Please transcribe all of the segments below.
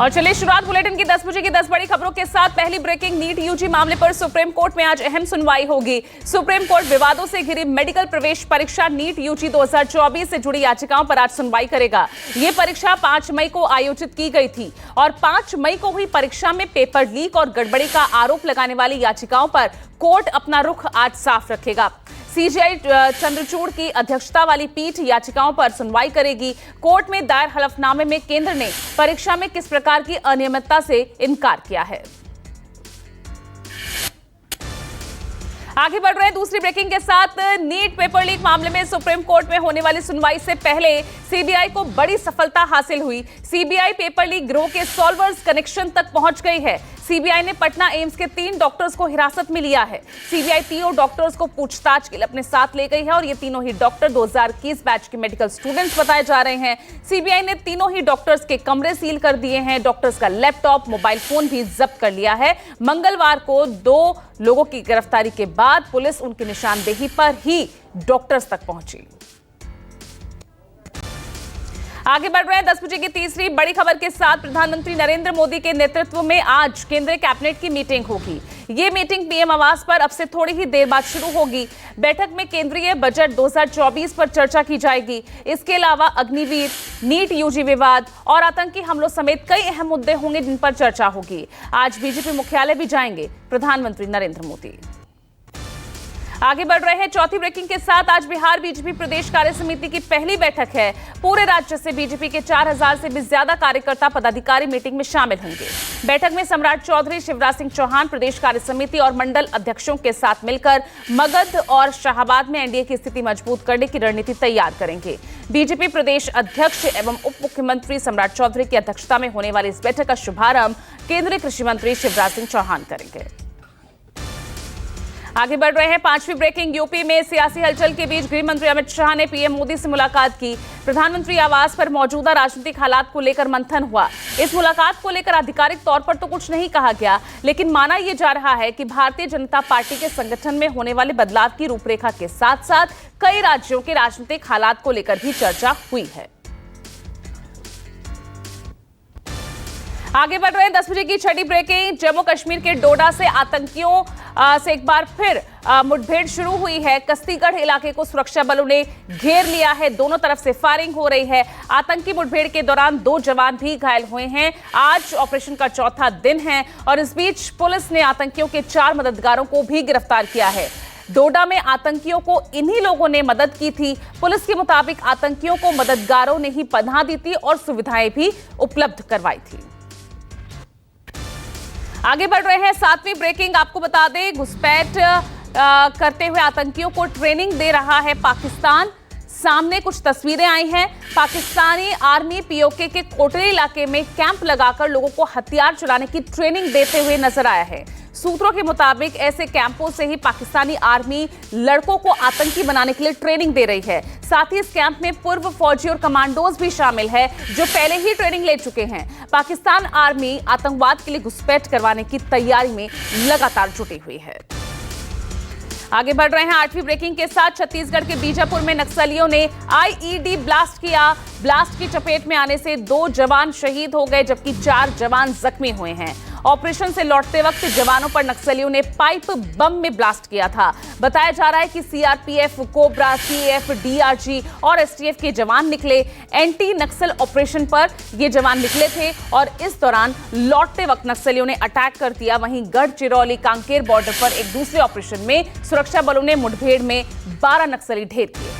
और चलिए शुरुआत बुलेटिन की 10 बजे की 10 बड़ी खबरों के साथ। पहली ब्रेकिंग, नीट यूजी मामले पर सुप्रीम कोर्ट में आज अहम सुनवाई होगी। सुप्रीम कोर्ट विवादों से घिरी मेडिकल प्रवेश परीक्षा नीट यूजी 2024 से जुड़ी याचिकाओं पर आज सुनवाई करेगा। ये परीक्षा 5 मई को आयोजित की गई थी और 5 मई को हुई परीक्षा में पेपर लीक और गड़बड़ी का आरोप लगाने वाली याचिकाओं पर कोर्ट अपना रुख आज साफ रखेगा। सीजीआई चंद्रचूड़ की अध्यक्षता वाली पीठ याचिकाओं पर सुनवाई करेगी। कोर्ट में दायर हलफनामे में केंद्र ने परीक्षा में किस प्रकार की अनियमितता से इनकार किया है। आगे बढ़ रहे हैं दूसरी ब्रेकिंग के साथ। नीट पेपर लीक मामले में सुप्रीम कोर्ट में होने वाली सुनवाई से पहले सीबीआई को बड़ी सफलता हासिल हुई। सीबीआई पेपर लीक गिरोह के सॉल्वर्स कनेक्शन तक पहुंच गई है। सीबीआई ने पटना एम्स के 3 डॉक्टर्स को हिरासत में लिया है। सीबीआई तीनों डॉक्टर्स को पूछताछ के लिए अपने साथ ले गई है और ये तीनों ही डॉक्टर 2021 बैच के मेडिकल स्टूडेंट्स बताए जा रहे हैं। सीबीआई ने तीनों ही डॉक्टर्स के कमरे सील कर दिए हैं। डॉक्टर्स का लैपटॉप, मोबाइल फोन भी जब्त कर लिया है। मंगलवार को 2 लोगों की गिरफ्तारी के बाद पुलिस उनकी निशानदेही पर ही डॉक्टर्स तक पहुंची। आगे बढ़ रहे हैं 10 बजे की तीसरी बड़ी खबर के साथ। प्रधानमंत्री नरेंद्र मोदी के नेतृत्व में आज केंद्रीय कैबिनेट की मीटिंग होगी। ये मीटिंग पीएम आवास पर अब से थोड़ी ही देर बाद शुरू होगी। बैठक में केंद्रीय बजट 2024 पर चर्चा की जाएगी। इसके अलावा अग्निवीर, नीट यूजी विवाद और आतंकी हमलों समेत कई अहम मुद्दे होंगे जिन पर चर्चा होगी। आज बीजेपी मुख्यालय भी जाएंगे प्रधानमंत्री नरेंद्र मोदी। आगे बढ़ रहे हैं चौथी ब्रेकिंग के साथ। आज बिहार बीजेपी प्रदेश कार्य समिति की पहली बैठक है। पूरे राज्य से बीजेपी के 4000 से भी ज्यादा कार्यकर्ता पदाधिकारी मीटिंग में शामिल होंगे। बैठक में सम्राट चौधरी, शिवराज सिंह चौहान प्रदेश कार्य समिति और मंडल अध्यक्षों के साथ मिलकर मगध और शाहाबाद में एनडीए की स्थिति मजबूत करने की रणनीति तैयार करेंगे। बीजेपी प्रदेश अध्यक्ष एवं उप मुख्यमंत्री सम्राट चौधरी की अध्यक्षता में होने वाली इस बैठक का शुभारंभ केंद्रीय कृषि मंत्री शिवराज सिंह चौहान करेंगे। आगे बढ़ रहे हैं 5वीं ब्रेकिंग। यूपी में सियासी हलचल के बीच गृह मंत्री अमित शाह ने पीएम मोदी से मुलाकात की। प्रधानमंत्री आवास पर मौजूदा राजनीतिक हालात को लेकर मंथन हुआ। इस मुलाकात को लेकर आधिकारिक तौर पर तो कुछ नहीं कहा गया, लेकिन माना यह जा रहा है कि भारतीय जनता पार्टी के संगठन में होने वाले बदलाव की रूपरेखा के साथ साथ कई राज्यों के राजनीतिक हालात को लेकर भी चर्चा हुई है। आगे बढ़ रहे हैं 10 बजे की छठी ब्रेकिंग। जम्मू कश्मीर के डोडा से आतंकियों से एक बार फिर मुठभेड़ शुरू हुई है। कस्तीगढ़ इलाके को सुरक्षा बलों ने घेर लिया है। दोनों तरफ से फायरिंग हो रही है। आतंकी मुठभेड़ के दौरान 2 जवान भी घायल हुए हैं। आज ऑपरेशन का चौथा दिन है और इस बीच पुलिस ने आतंकियों के 4 मददगारों को भी गिरफ्तार किया है। डोडा में आतंकियों को इन्हीं लोगों ने मदद की थी। पुलिस के मुताबिक आतंकियों को मददगारों ने ही पनाह दी थी और सुविधाएं भी उपलब्ध करवाई थी। आगे बढ़ रहे हैं 7वीं ब्रेकिंग। आपको बता दें, घुसपैठ करते हुए आतंकियों को ट्रेनिंग दे रहा है पाकिस्तान। सामने कुछ तस्वीरें आई हैं। पाकिस्तानी आर्मी पीओके के कोटली इलाके में कैंप लगाकर लोगों को हथियार चलाने की ट्रेनिंग देते हुए नजर आया है। सूत्रों के मुताबिक ऐसे कैंपों से ही पाकिस्तानी आर्मी लड़कों को आतंकी बनाने के लिए ट्रेनिंग दे रही है। साथ ही इस कैंप में पूर्व फौजी और कमांडोज भी शामिल है जो पहले ही ट्रेनिंग ले चुके हैं। पाकिस्तान आर्मी आतंकवाद के लिए घुसपैठ करवाने की तैयारी में लगातार जुटी हुई है। आगे बढ़ रहे हैं 8वीं ब्रेकिंग के साथ। छत्तीसगढ़ के बीजापुर में नक्सलियों ने आईईडी ब्लास्ट किया। ब्लास्ट की चपेट में आने से 2 जवान शहीद हो गए जबकि 4 जवान जख्मी हुए हैं। ऑपरेशन से लौटते वक्त जवानों पर नक्सलियों ने पाइप बम में ब्लास्ट किया था। बताया जा रहा है कि सीआरपीएफ, कोबरा, सीएफ, डीआरजी और एसटीएफ के जवान निकले। एंटी नक्सल ऑपरेशन पर ये जवान निकले थे और इस दौरान लौटते वक्त नक्सलियों ने अटैक कर दिया। वहीं गढ़चिरौली कांकेर बॉर्डर पर एक दूसरे ऑपरेशन में सुरक्षा बलों ने मुठभेड़ में 12 नक्सली ढेर किए।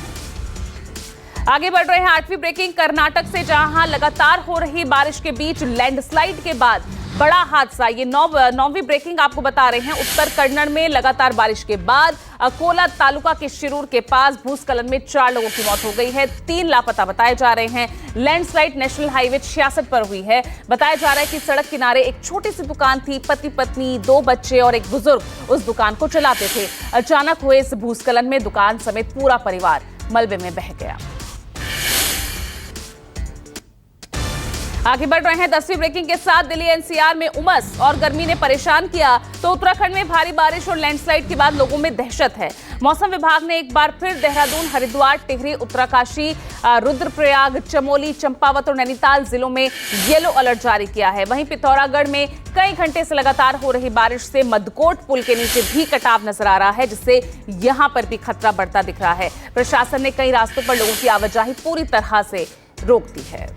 आगे बढ़ रहे हैं 8वीं ब्रेकिंग। कर्नाटक से जहां लगातार हो रही बारिश के बीच लैंडस्लाइड के बाद बड़ा हादसा। ये 9वीं ब्रेकिंग आपको बता रहे हैं। उत्तर कन्नड़ में लगातार बारिश के बाद अकोला तालुका के शिरूर के पास भूस्खलन में 4 लोगों की मौत हो गई है। 3 लापता बताए जा रहे हैं। लैंडस्लाइड नेशनल हाईवे 66 पर हुई है। बताया जा रहा है कि सड़क किनारे एक छोटी सी दुकान थी। पति पत्नी, 2 बच्चे और एक बुजुर्ग उस दुकान को चलाते थे। अचानक हुए इस भूस्खलन में दुकान समेत पूरा परिवार मलबे में बह गया। आगे बढ़ रहे हैं 10वीं ब्रेकिंग के साथ। दिल्ली एनसीआर में उमस और गर्मी ने परेशान किया तो उत्तराखंड में भारी बारिश और लैंडस्लाइड के बाद लोगों में दहशत है। मौसम विभाग ने एक बार फिर देहरादून, हरिद्वार, टिहरी, उत्तरकाशी, रुद्रप्रयाग, चमोली, चंपावत और नैनीताल जिलों में येलो अलर्ट जारी किया है। वहीं पिथौरागढ़ में कई घंटे से लगातार हो रही बारिश से मदकोट पुल के नीचे भी कटाव नजर आ रहा है, जिससे यहां पर भी खतरा बढ़ता दिख रहा है। प्रशासन ने कई रास्तों पर लोगों की आवाजाही पूरी तरह से रोक दी है।